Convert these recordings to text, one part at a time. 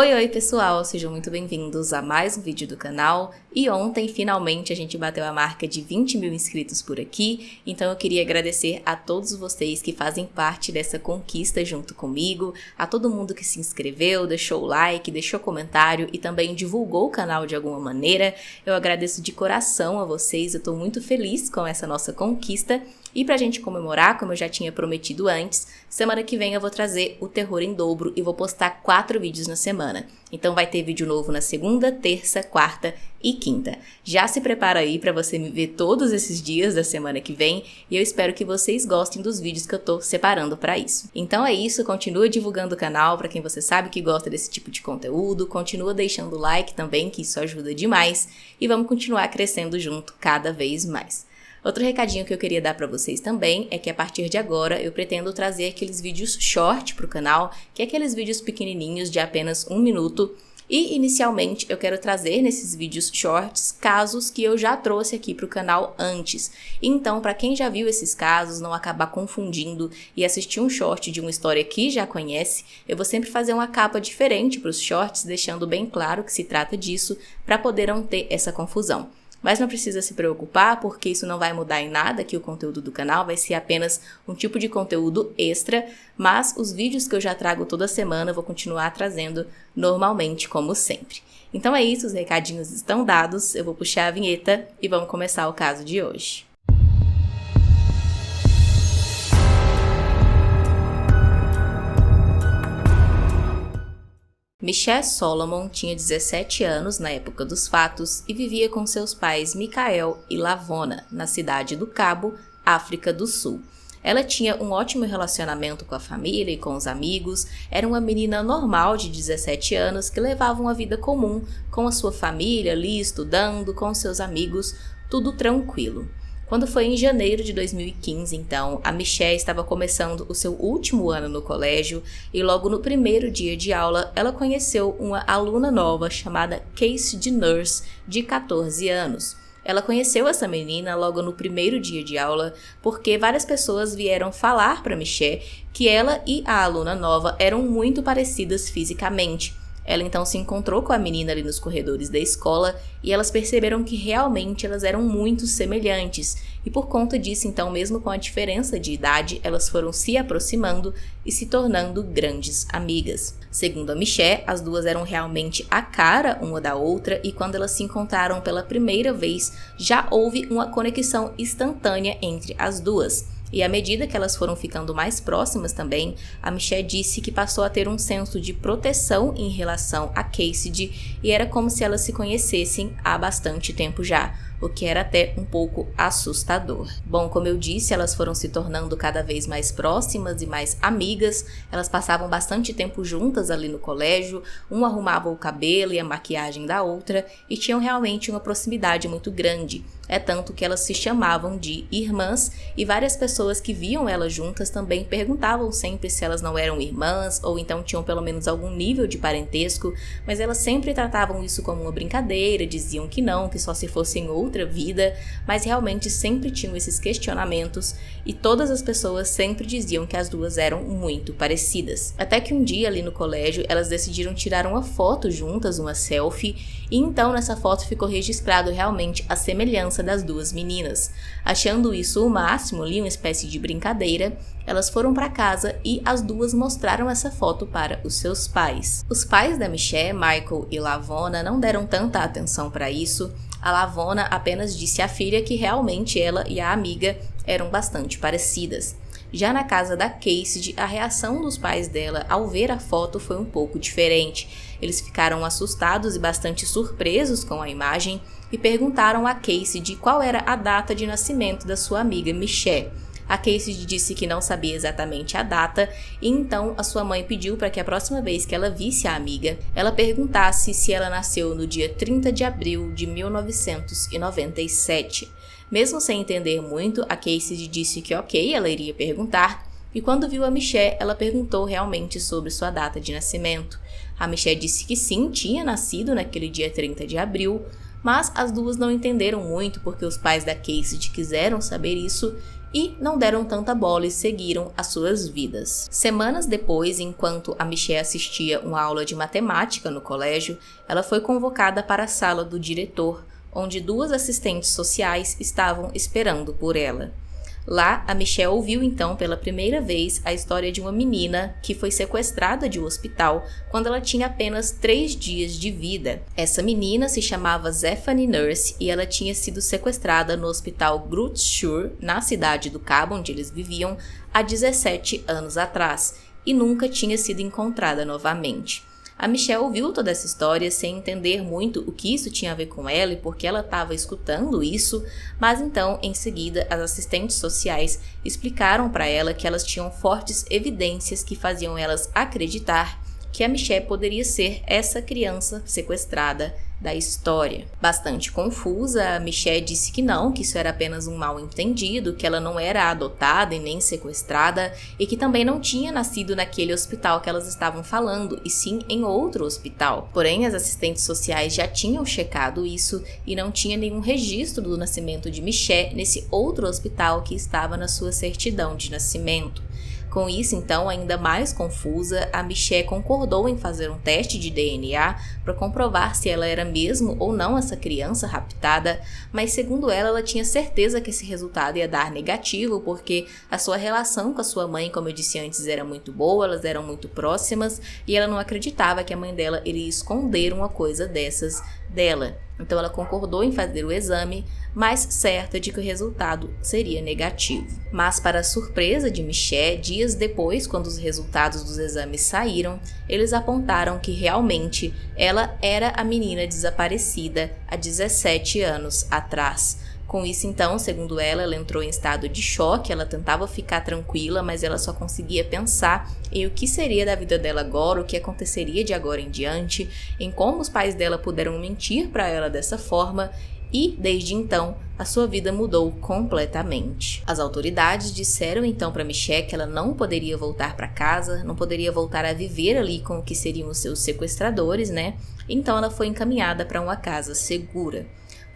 Oi pessoal, sejam muito bem-vindos a mais um vídeo do canal. E ontem, finalmente, a gente bateu a marca de 20 mil inscritos por aqui, então eu queria agradecer a todos vocês que fazem parte dessa conquista junto comigo, a todo mundo que se inscreveu, deixou o like, deixou comentário e também divulgou o canal de alguma maneira. Eu agradeço de coração a vocês, eu tô muito feliz com essa nossa conquista. E pra gente comemorar, como eu já tinha prometido antes, semana que vem eu vou trazer o terror em dobro e vou postar 4 vídeos na semana. Então vai ter vídeo novo na segunda, terça, quarta e quinta. Já se prepara aí pra você me ver todos esses dias da semana que vem e eu espero que vocês gostem dos vídeos que eu tô separando pra isso. Então é isso, continua divulgando o canal pra quem você sabe que gosta desse tipo de conteúdo, continua deixando o like também, que isso ajuda demais, e vamos continuar crescendo junto cada vez mais. Outro recadinho que eu queria dar pra vocês também é que a partir de agora eu pretendo trazer aqueles vídeos short pro canal, que é aqueles vídeos pequenininhos de apenas 1 minuto. E inicialmente eu quero trazer nesses vídeos shorts casos que eu já trouxe aqui pro canal antes. Então, para quem já viu esses casos, não acabar confundindo e assistir um short de uma história que já conhece, eu vou sempre fazer uma capa diferente para os shorts, deixando bem claro que se trata disso, para poder não ter essa confusão. Mas não precisa se preocupar, porque isso não vai mudar em nada, que o conteúdo do canal vai ser apenas um tipo de conteúdo extra, mas os vídeos que eu já trago toda semana eu vou continuar trazendo normalmente, como sempre. Então é isso, os recadinhos estão dados, eu vou puxar a vinheta e vamos começar o caso de hoje. Michelle Solomon tinha 17 anos na época dos fatos e vivia com seus pais Michael e Lavona, na cidade do Cabo, África do Sul. Ela tinha um ótimo relacionamento com a família e com os amigos, era uma menina normal de 17 anos que levava uma vida comum, com a sua família ali estudando, com seus amigos, tudo tranquilo. Quando foi em janeiro de 2015, então, a Michelle estava começando o seu último ano no colégio e logo no primeiro dia de aula, ela conheceu uma aluna nova chamada Casey Nurse, de 14 anos. Ela conheceu essa menina logo no primeiro dia de aula porque várias pessoas vieram falar para Michelle que ela e a aluna nova eram muito parecidas fisicamente. Ela então se encontrou com a menina ali nos corredores da escola e elas perceberam que realmente elas eram muito semelhantes. E por conta disso, então, mesmo com a diferença de idade, elas foram se aproximando e se tornando grandes amigas. Segundo a Michelle, as duas eram realmente a cara uma da outra e quando elas se encontraram pela primeira vez, já houve uma conexão instantânea entre as duas. E à medida que elas foram ficando mais próximas também, a Michelle disse que passou a ter um senso de proteção em relação a Cassidy e era como se elas se conhecessem há bastante tempo já, o que era até um pouco assustador. Bom, como eu disse, elas foram se tornando cada vez mais próximas e mais amigas, elas passavam bastante tempo juntas ali no colégio, uma arrumava o cabelo e a maquiagem da outra e tinham realmente uma proximidade muito grande. É tanto que elas se chamavam de irmãs e várias pessoas que viam elas juntas também perguntavam sempre se elas não eram irmãs ou então tinham pelo menos algum nível de parentesco, mas elas sempre tratavam isso como uma brincadeira, diziam que não, que só se fossem outra vida, mas realmente sempre tinham esses questionamentos e todas as pessoas sempre diziam que as duas eram muito parecidas. Até que um dia ali no colégio elas decidiram tirar uma foto juntas, uma selfie, e então nessa foto ficou registrado realmente a semelhança das duas meninas. Achando isso o máximo ali, uma espécie de brincadeira, elas foram para casa e as duas mostraram essa foto para os seus pais. Os pais da Michelle, Michael e Lavona, não deram tanta atenção para isso. A Lavona apenas disse à filha que realmente ela e a amiga eram bastante parecidas. Já na casa da Cassidy, a reação dos pais dela ao ver a foto foi um pouco diferente. Eles ficaram assustados e bastante surpresos com a imagem e perguntaram a Cassidy qual era a data de nascimento da sua amiga Michelle. A Cassidy disse que não sabia exatamente a data e então a sua mãe pediu para que a próxima vez que ela visse a amiga, ela perguntasse se ela nasceu no dia 30 de abril de 1997. Mesmo sem entender muito, a Cassidy disse que ok, ela iria perguntar, e quando viu a Michelle, ela perguntou realmente sobre sua data de nascimento. A Michelle disse que sim, tinha nascido naquele dia 30 de abril, mas as duas não entenderam muito porque os pais da Cassidy quiseram saber isso, e não deram tanta bola e seguiram as suas vidas. Semanas depois, enquanto a Michelle assistia uma aula de matemática no colégio, ela foi convocada para a sala do diretor, onde 2 assistentes sociais estavam esperando por ela. Lá, a Michelle ouviu então pela primeira vez a história de uma menina que foi sequestrada de um hospital quando ela tinha apenas 3 dias de vida. Essa menina se chamava Zephanie Nurse e ela tinha sido sequestrada no hospital Groote Schuur, na cidade do Cabo, onde eles viviam, há 17 anos atrás, e nunca tinha sido encontrada novamente. A Michelle ouviu toda essa história sem entender muito o que isso tinha a ver com ela e por que ela estava escutando isso, mas então, em seguida, as assistentes sociais explicaram para ela que elas tinham fortes evidências que faziam elas acreditar que a Michelle poderia ser essa criança sequestrada da história. Bastante confusa, a Michelle disse que não, que isso era apenas um mal-entendido, que ela não era adotada e nem sequestrada e que também não tinha nascido naquele hospital que elas estavam falando, e sim em outro hospital. Porém, as assistentes sociais já tinham checado isso e não tinha nenhum registro do nascimento de Michelle nesse outro hospital que estava na sua certidão de nascimento. Com isso, então, ainda mais confusa, a Michelle concordou em fazer um teste de DNA para comprovar se ela era mesmo ou não essa criança raptada, mas segundo ela tinha certeza que esse resultado ia dar negativo, porque a sua relação com a sua mãe, como eu disse antes, era muito boa, elas eram muito próximas, e ela não acreditava que a mãe dela iria esconder uma coisa dessas dela. Então ela concordou em fazer o exame, mas certa de que o resultado seria negativo. Mas para a surpresa de Michelle, dias depois, quando os resultados dos exames saíram, eles apontaram que realmente ela era a menina desaparecida há 17 anos atrás. Com isso, então, segundo ela entrou em estado de choque, ela tentava ficar tranquila, mas ela só conseguia pensar em o que seria da vida dela agora, o que aconteceria de agora em diante, em como os pais dela puderam mentir para ela dessa forma, e, desde então, a sua vida mudou completamente. As autoridades disseram então para Michelle que ela não poderia voltar para casa, não poderia voltar a viver ali com o que seriam os seus sequestradores, né? Então ela foi encaminhada para uma casa segura.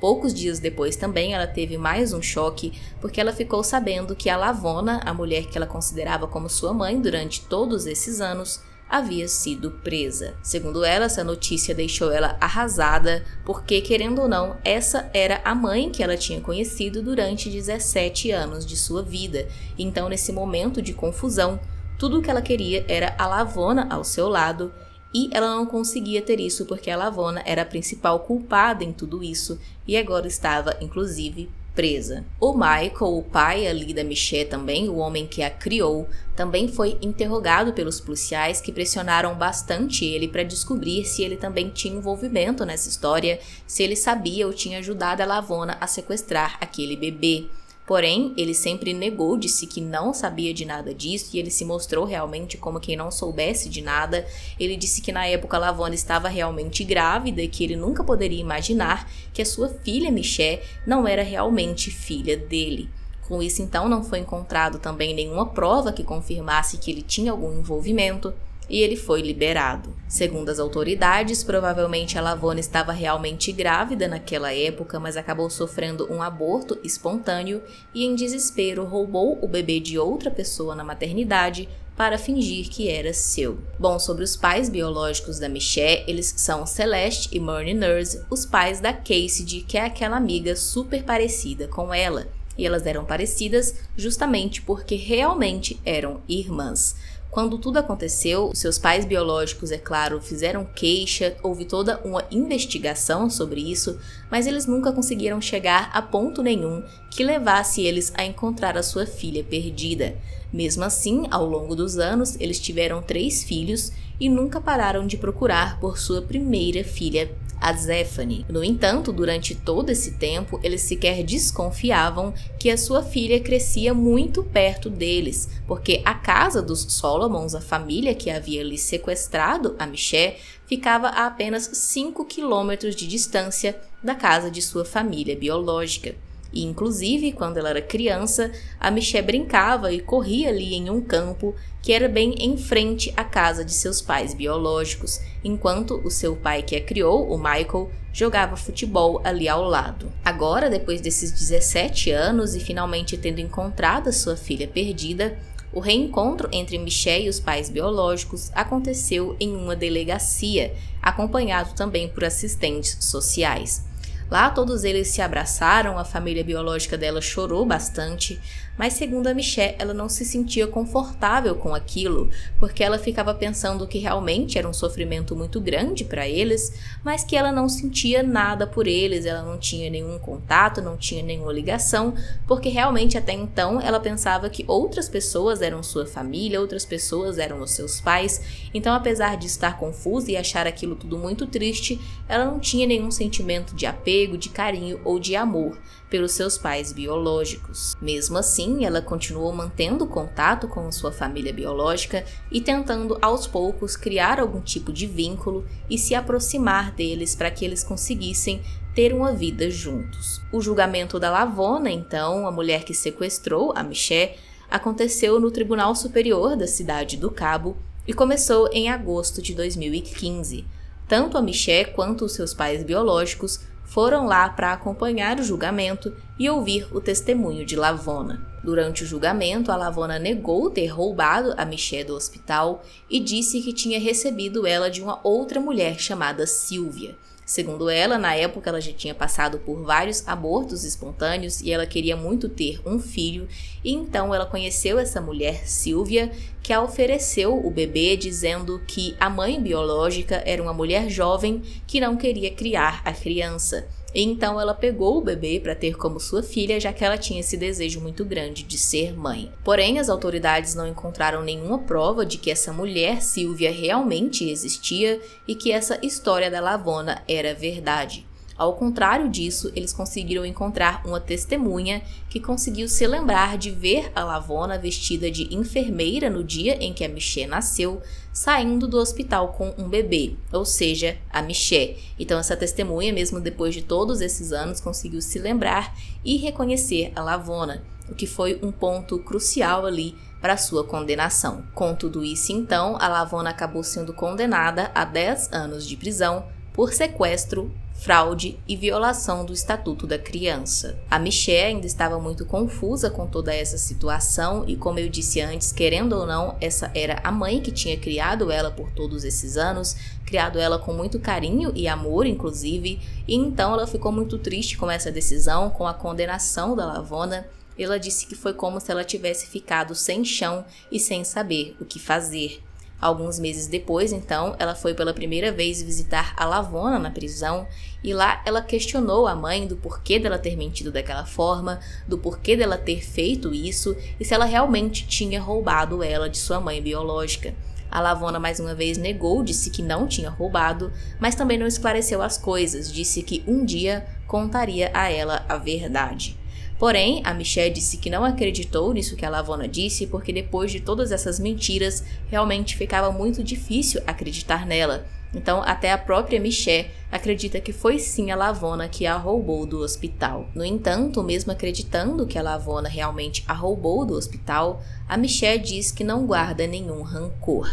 Poucos dias depois também ela teve mais um choque, porque ela ficou sabendo que a Lavona, a mulher que ela considerava como sua mãe durante todos esses anos, havia sido presa. Segundo ela, essa notícia deixou ela arrasada, porque, querendo ou não, essa era a mãe que ela tinha conhecido durante 17 anos de sua vida. Então, nesse momento de confusão, tudo o que ela queria era a Lavona ao seu lado, e ela não conseguia ter isso porque a Lavona era a principal culpada em tudo isso e agora estava, inclusive, presa. O Michael, o pai ali da Michelle também, o homem que a criou, também foi interrogado pelos policiais que pressionaram bastante ele para descobrir se ele também tinha envolvimento nessa história, se ele sabia ou tinha ajudado a Lavona a sequestrar aquele bebê. Porém, ele sempre negou, disse que não sabia de nada disso e ele se mostrou realmente como quem não soubesse de nada. Ele disse que na época a Lavona estava realmente grávida e que ele nunca poderia imaginar que a sua filha Michelle não era realmente filha dele. Com isso, então, não foi encontrado também nenhuma prova que confirmasse que ele tinha algum envolvimento, e ele foi liberado. Segundo as autoridades, provavelmente a Lavona estava realmente grávida naquela época, mas acabou sofrendo um aborto espontâneo e, em desespero, roubou o bebê de outra pessoa na maternidade para fingir que era seu. Bom, sobre os pais biológicos da Michelle, eles são Celeste e Murney Nurse, os pais da Cassidy, que é aquela amiga super parecida com ela. E elas eram parecidas justamente porque realmente eram irmãs. Quando tudo aconteceu, seus pais biológicos, é claro, fizeram queixa, houve toda uma investigação sobre isso, mas eles nunca conseguiram chegar a ponto nenhum que levasse eles a encontrar a sua filha perdida. Mesmo assim, ao longo dos anos, eles tiveram 3 filhos e nunca pararam de procurar por sua primeira filha, a Zephanie. No entanto, durante todo esse tempo, eles sequer desconfiavam que a sua filha crescia muito perto deles, porque a casa dos Solomons, a família que havia lhe sequestrado a Michelle, ficava a apenas 5 quilômetros de distância da casa de sua família biológica. E, inclusive, quando ela era criança, a Michelle brincava e corria ali em um campo que era bem em frente à casa de seus pais biológicos, enquanto o seu pai que a criou, o Michael, jogava futebol ali ao lado. Agora, depois desses 17 anos e finalmente tendo encontrado a sua filha perdida, o reencontro entre Michelle e os pais biológicos aconteceu em uma delegacia, acompanhado também por assistentes sociais. Lá todos eles se abraçaram, a família biológica dela chorou bastante, mas segundo a Michelle, ela não se sentia confortável com aquilo, porque ela ficava pensando que realmente era um sofrimento muito grande para eles, mas que ela não sentia nada por eles, ela não tinha nenhum contato, não tinha nenhuma ligação, porque realmente até então ela pensava que outras pessoas eram sua família, outras pessoas eram os seus pais, então apesar de estar confusa e achar aquilo tudo muito triste, ela não tinha nenhum sentimento de apego, de carinho ou de amor pelos seus pais biológicos. Mesmo assim, ela continuou mantendo contato com sua família biológica e tentando aos poucos criar algum tipo de vínculo e se aproximar deles para que eles conseguissem ter uma vida juntos. O julgamento da Lavona, então, a mulher que sequestrou a Michelle, aconteceu no Tribunal Superior da cidade do Cabo e começou em agosto de 2015. Tanto a Michelle quanto os seus pais biológicos foram lá para acompanhar o julgamento e ouvir o testemunho de Lavona. Durante o julgamento, a Lavona negou ter roubado a Michelle do hospital e disse que tinha recebido ela de uma outra mulher chamada Sylvia. Segundo ela, na época ela já tinha passado por vários abortos espontâneos e ela queria muito ter um filho, e então ela conheceu essa mulher, Sylvia, que a ofereceu o bebê dizendo que a mãe biológica era uma mulher jovem que não queria criar a criança. E então ela pegou o bebê para ter como sua filha, já que ela tinha esse desejo muito grande de ser mãe. Porém, as autoridades não encontraram nenhuma prova de que essa mulher, Sylvia, realmente existia e que essa história da Lavona era verdade. Ao contrário disso, eles conseguiram encontrar uma testemunha que conseguiu se lembrar de ver a Lavona vestida de enfermeira no dia em que a Michelle nasceu, saindo do hospital com um bebê, ou seja, a Michelle. Então essa testemunha, mesmo depois de todos esses anos, conseguiu se lembrar e reconhecer a Lavona, o que foi um ponto crucial ali para sua condenação. Com tudo isso, então, a Lavona acabou sendo condenada a 10 anos de prisão por sequestro, fraude e violação do Estatuto da Criança. A Michelle ainda estava muito confusa com toda essa situação e, como eu disse antes, querendo ou não, essa era a mãe que tinha criado ela por todos esses anos, criado ela com muito carinho e amor, inclusive, e então ela ficou muito triste com essa decisão, com a condenação da Lavona. Ela disse que foi como se ela tivesse ficado sem chão e sem saber o que fazer. Alguns meses depois, então, ela foi pela primeira vez visitar a Lavona na prisão e lá ela questionou a mãe do porquê dela ter mentido daquela forma, do porquê dela ter feito isso e se ela realmente tinha roubado ela de sua mãe biológica. A Lavona mais uma vez negou, disse que não tinha roubado, mas também não esclareceu as coisas, disse que um dia contaria a ela a verdade. Porém, a Michelle disse que não acreditou nisso que a Lavona disse porque depois de todas essas mentiras, realmente ficava muito difícil acreditar nela. Então, até a própria Michelle acredita que foi sim a Lavona que a roubou do hospital. No entanto, mesmo acreditando que a Lavona realmente a roubou do hospital, a Michelle diz que não guarda nenhum rancor.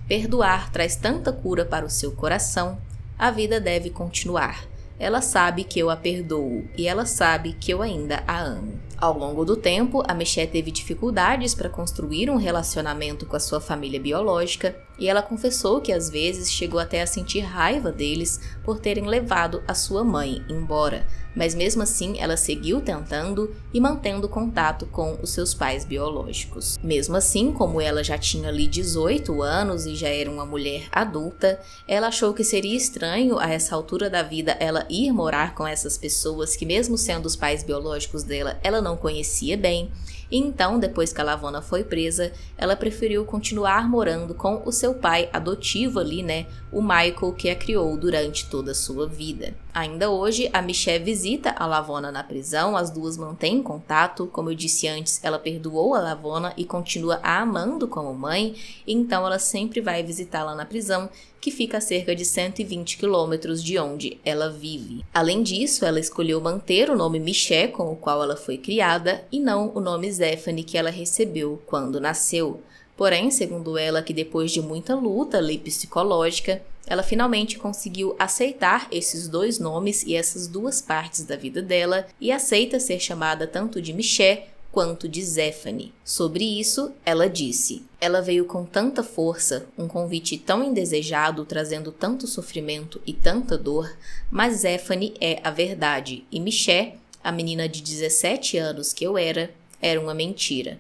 Perdoar traz tanta cura para o seu coração, a vida deve continuar. Ela sabe que eu a perdoo e ela sabe que eu ainda a amo. Ao longo do tempo, a Michelle teve dificuldades para construir um relacionamento com a sua família biológica e ela confessou que às vezes chegou até a sentir raiva deles por terem levado a sua mãe embora. Mas mesmo assim, ela seguiu tentando e mantendo contato com os seus pais biológicos. Mesmo assim, como ela já tinha ali 18 anos e já era uma mulher adulta, ela achou que seria estranho a essa altura da vida ela ir morar com essas pessoas que, mesmo sendo os pais biológicos dela, ela não conhecia bem. E então, depois que a Lavona foi presa, ela preferiu continuar morando com os seus seu pai adotivo ali, né, o Michael, que a criou durante toda a sua vida. Ainda hoje, a Michelle visita a Lavona na prisão, as duas mantêm contato. Como eu disse antes, ela perdoou a Lavona e continua a amando como mãe, então ela sempre vai visitá-la na prisão, que fica a cerca de 120 quilômetros de onde ela vive. Além disso, ela escolheu manter o nome Michelle, com o qual ela foi criada, e não o nome Zephany que ela recebeu quando nasceu. Porém, segundo ela, que depois de muita luta ali psicológica, ela finalmente conseguiu aceitar esses dois nomes e essas duas partes da vida dela e aceita ser chamada tanto de Michelle quanto de Zephany. Sobre isso, ela disse: ela veio com tanta força, um convite tão indesejado, trazendo tanto sofrimento e tanta dor, mas Zephany é a verdade e Michelle, a menina de 17 anos que eu era uma mentira.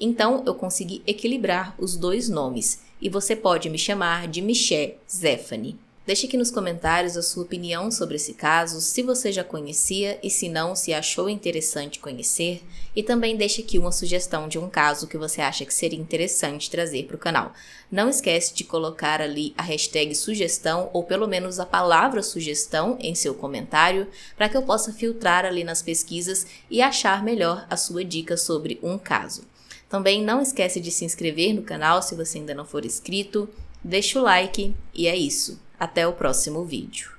Então, eu consegui equilibrar os dois nomes, e você pode me chamar de Michelle Zephany. Deixe aqui nos comentários a sua opinião sobre esse caso, se você já conhecia e se não, se achou interessante conhecer, e também deixe aqui uma sugestão de um caso que você acha que seria interessante trazer para o canal. Não esquece de colocar ali a hashtag sugestão, ou pelo menos a palavra sugestão em seu comentário, para que eu possa filtrar ali nas pesquisas e achar melhor a sua dica sobre um caso. Também não esquece de se inscrever no canal se você ainda não for inscrito, deixa o like e é isso. Até o próximo vídeo.